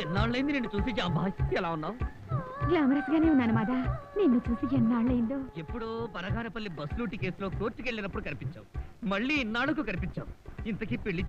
ఎన్నాళ్ళైంది నిన్ను చూసి జాంబాయ్. ఎలా ఉన్నావు? గ్లామరస్ గానే ఉన్నాను మాదా. నిన్ను చూసి ఎన్నాళ్ళైందో. ఎప్పుడో బనగానపల్లి బస్ లూటి కేసులో కోర్టుకెళ్ళినప్పుడు కనిపించావు. మళ్ళీ ఇన్నాళ్ళకు కనిపించావు. ఇంతకీ పెళ్లి